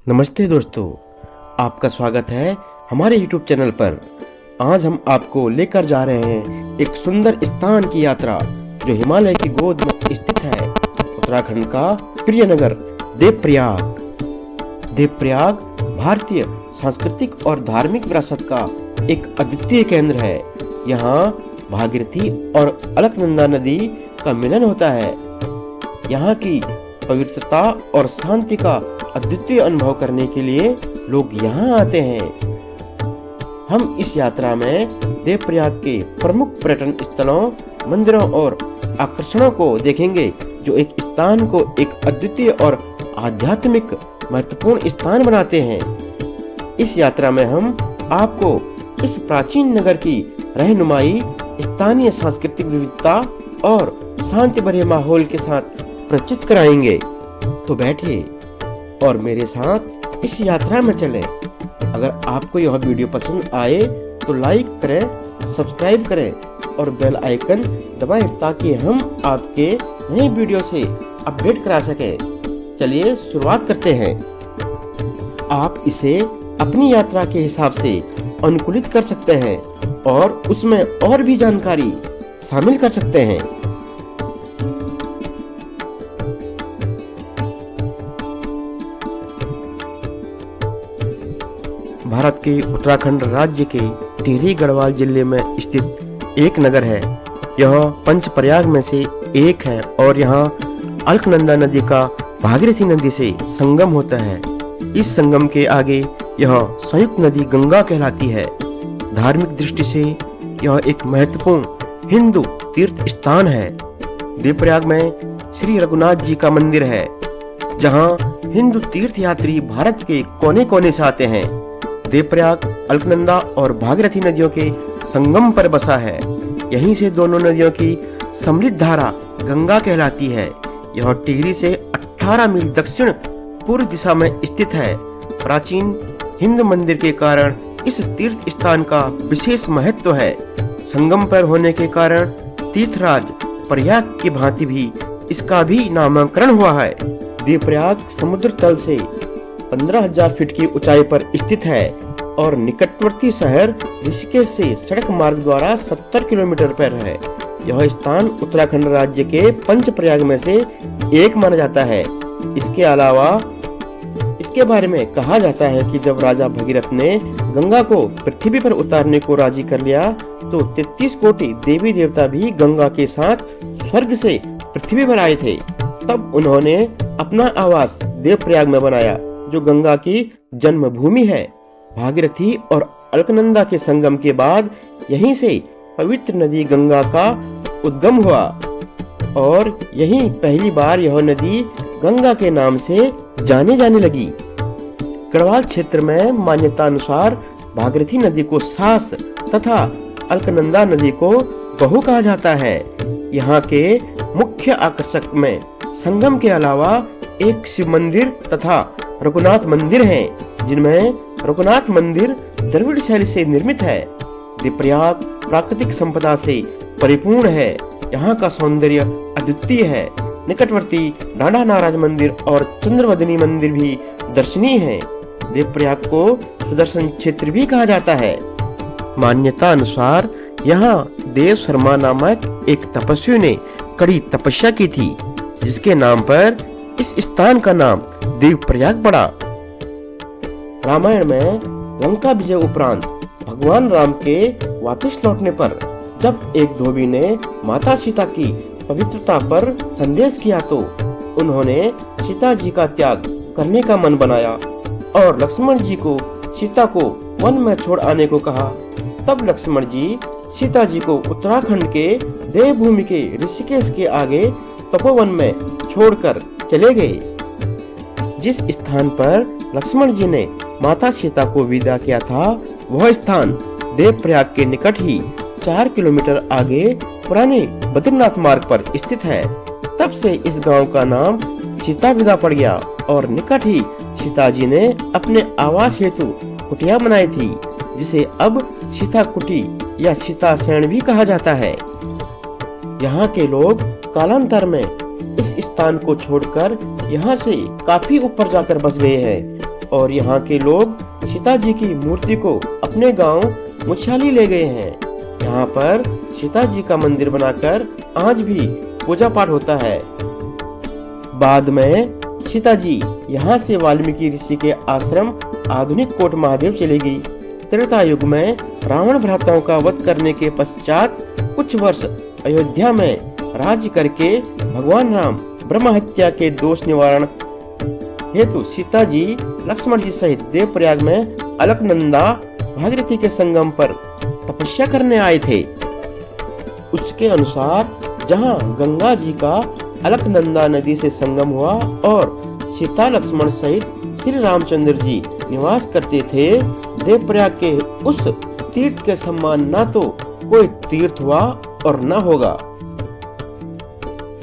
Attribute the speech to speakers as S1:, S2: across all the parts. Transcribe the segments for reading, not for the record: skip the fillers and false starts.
S1: नमस्ते दोस्तों, आपका स्वागत है हमारे YouTube चैनल पर। आज हम आपको लेकर जा रहे हैं एक सुंदर स्थान की यात्रा जो हिमालय की गोद में स्थित है, उत्तराखंड का प्रिय नगर देवप्रयाग। देवप्रयाग भारतीय सांस्कृतिक और धार्मिक विरासत का एक अद्वितीय केंद्र है। यहाँ भागीरथी और अलकनंदा नदी का मिलन होता है। यहाँ की पवित्रता और शांति का अद्वितीय अनुभव करने के लिए लोग यहाँ आते हैं। हम इस यात्रा में देवप्रयाग के प्रमुख पर्यटन स्थलों, मंदिरों और आकर्षणों को देखेंगे जो एक स्थान को एक अद्वितीय और आध्यात्मिक महत्वपूर्ण स्थान बनाते हैं। इस यात्रा में हम आपको इस प्राचीन नगर की रहनुमाई, स्थानीय सांस्कृतिक विविधता और शांति भरे माहौल के साथ परिचित कराएंगे। तो बैठिए और मेरे साथ इस यात्रा में चलें। अगर आपको यह वीडियो पसंद आए तो लाइक करें, सब्सक्राइब करें और बेल आइकन दबाएं ताकि हम आपके नए वीडियो से अपडेट करा सकें। चलिए शुरुआत करते हैं। आप इसे अपनी यात्रा के हिसाब से अनुकूलित कर सकते हैं और उसमें और भी जानकारी शामिल कर सकते हैं। भारत के उत्तराखंड राज्य के टिहरी गढ़वाल जिले में स्थित एक नगर है। यह पंचप्रयाग में से एक है और यहाँ अलकनंदा नदी का भागीरथी नदी से संगम होता है। इस संगम के आगे यह संयुक्त नदी गंगा कहलाती है। धार्मिक दृष्टि से यह एक महत्वपूर्ण हिंदू तीर्थ स्थान है। देवप्रयाग में श्री रघुनाथ जी का मंदिर है, जहाँ हिंदू तीर्थ यात्री भारत के कोने कोने से आते हैं। देवप्रयाग अलकनंदा और भागीरथी नदियों के संगम पर बसा है। यहीं से दोनों नदियों की समृद्ध धारा गंगा कहलाती है। यह टिहरी से 18 मील दक्षिण पूर्व दिशा में स्थित है। प्राचीन हिंदू मंदिर के कारण इस तीर्थ स्थान का विशेष महत्व है। संगम पर होने के कारण तीर्थराज प्रयाग की भांति भी इसका भी नामकरण हुआ है। देवप्रयाग समुद्र तल से 15,000 फीट की ऊंचाई पर स्थित है और निकटवर्ती शहर ऋषिकेश से सड़क मार्ग द्वारा 70 किलोमीटर पर है। यह स्थान उत्तराखंड राज्य के पंचप्रयाग में से एक माना जाता है। इसके अलावा इसके बारे में कहा जाता है कि जब राजा भगीरथ ने गंगा को पृथ्वी पर उतारने को राजी कर लिया तो 33 कोटि देवी देवता भी गंगा के साथ स्वर्ग से पृथ्वी पर आए थे। तब उन्होंने अपना आवास देवप्रयाग में बनाया, जो गंगा की जन्मभूमि है। भागीरथी और अलकनंदा के संगम के बाद यहीं से पवित्र नदी गंगा का उद्गम हुआ और यहीं पहली बार यह नदी गंगा के नाम से जाने लगी। गढ़वाल क्षेत्र में मान्यता अनुसार भागीरथी नदी को सास तथा अलकनंदा नदी को बहू कहा जाता है। यहाँ के मुख्य आकर्षक में संगम के अलावा एक शिव मंदिर तथा रघुनाथ मंदिर हैं, जिनमें रघुनाथ मंदिर द्रविड़ शैली से निर्मित है। देवप्रयाग प्राकृतिक संपदा से परिपूर्ण है। यहाँ का सौंदर्य अद्वितीय है। निकटवर्ती डांडा नाराज मंदिर और चंद्रवदनी मंदिर भी दर्शनीय हैं। देवप्रयाग को सुदर्शन क्षेत्र भी कहा जाता है। मान्यता अनुसार यहाँ देव शर्मा नामक एक तपस्वी ने कड़ी तपस्या की थी, जिसके नाम पर इस स्थान का नाम देवप्रयाग पड़ा। रामायण में लंका विजय उपरांत भगवान राम के वापस लौटने पर जब एक धोबी ने माता सीता की पवित्रता पर संदेश किया तो उन्होंने सीता जी का त्याग करने का मन बनाया और लक्ष्मण जी को सीता को वन में छोड़ आने को कहा। तब लक्ष्मण जी सीता जी को उत्तराखंड के देवभूमि के ऋषिकेश के आगे तपोवन में छोड़कर चले गए। जिस स्थान पर लक्ष्मण जी ने माता सीता को विदा किया था, वह स्थान देवप्रयाग के निकट ही 4 किलोमीटर आगे पुराने बद्रीनाथ मार्ग पर स्थित है। तब से इस गांव का नाम सीता विदा पड़ गया और निकट ही सीता जी ने अपने आवास हेतु कुटिया बनाई थी, जिसे अब सीता कुटी या सीता सेन भी कहा जाता है। यहाँ के लोग कालांतर में इस स्थान को छोड़कर यहाँ से काफी ऊपर जाकर बस गए हैं और यहाँ के लोग सीता जी की मूर्ति को अपने गांव मुछाली ले गए हैं। यहाँ पर सीता जी का मंदिर बनाकर आज भी पूजा पाठ होता है। बाद में सीता जी यहाँ से वाल्मीकि ऋषि के आश्रम आधुनिक कोट महादेव चली गई। त्रेता युग में रावण भ्राताओं का वध करने के पश्चात कुछ वर्ष अयोध्या में राज्य करके भगवान राम ब्रह्म हत्या के दोष निवारण हेतु सीता जी लक्ष्मण जी सहित देवप्रयाग में अलकनंदा भागीरथी के संगम पर तपस्या करने आए थे। उसके अनुसार जहां गंगा जी का अलकनंदा नदी से संगम हुआ और सीता लक्ष्मण सहित श्री रामचंद्र जी निवास करते थे, देवप्रयाग के उस तीर्थ के समान न तो कोई तीर्थ हुआ और न होगा।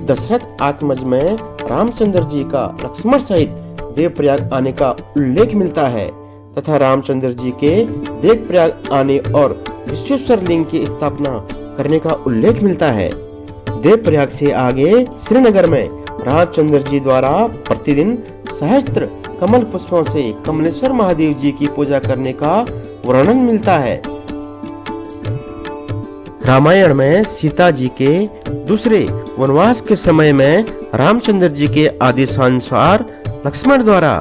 S1: दशरथ आत्मज में रामचंद्र जी का लक्ष्मण सहित देवप्रयाग आने का उल्लेख मिलता है तथा रामचंद्र जी के देवप्रयाग आने और विश्वेश्वर लिंग की स्थापना करने का उल्लेख मिलता है। देवप्रयाग से आगे श्रीनगर में रामचंद्र जी द्वारा प्रतिदिन सहस्त्र कमल पुष्पों से कमलेश्वर महादेव जी की पूजा करने का वर्णन मिलता है। रामायण में सीता जी के दूसरे वनवास के समय में रामचंद्र जी के आदेशानुसार लक्ष्मण द्वारा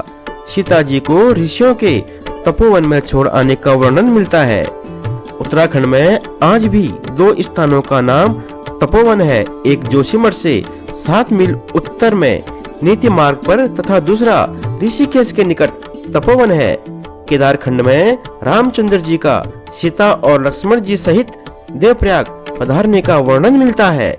S1: सीता जी को ऋषियों के तपोवन में छोड़ आने का वर्णन मिलता है। उत्तराखंड में आज भी दो स्थानों का नाम तपोवन है, एक जोशीमठ से 7 मील उत्तर में नीति मार्ग पर तथा दूसरा ऋषिकेश के निकट तपोवन है। केदारखंड में रामचंद्र जी का सीता और लक्ष्मण जी सहित देवप्रयाग पधारने का वर्णन मिलता है।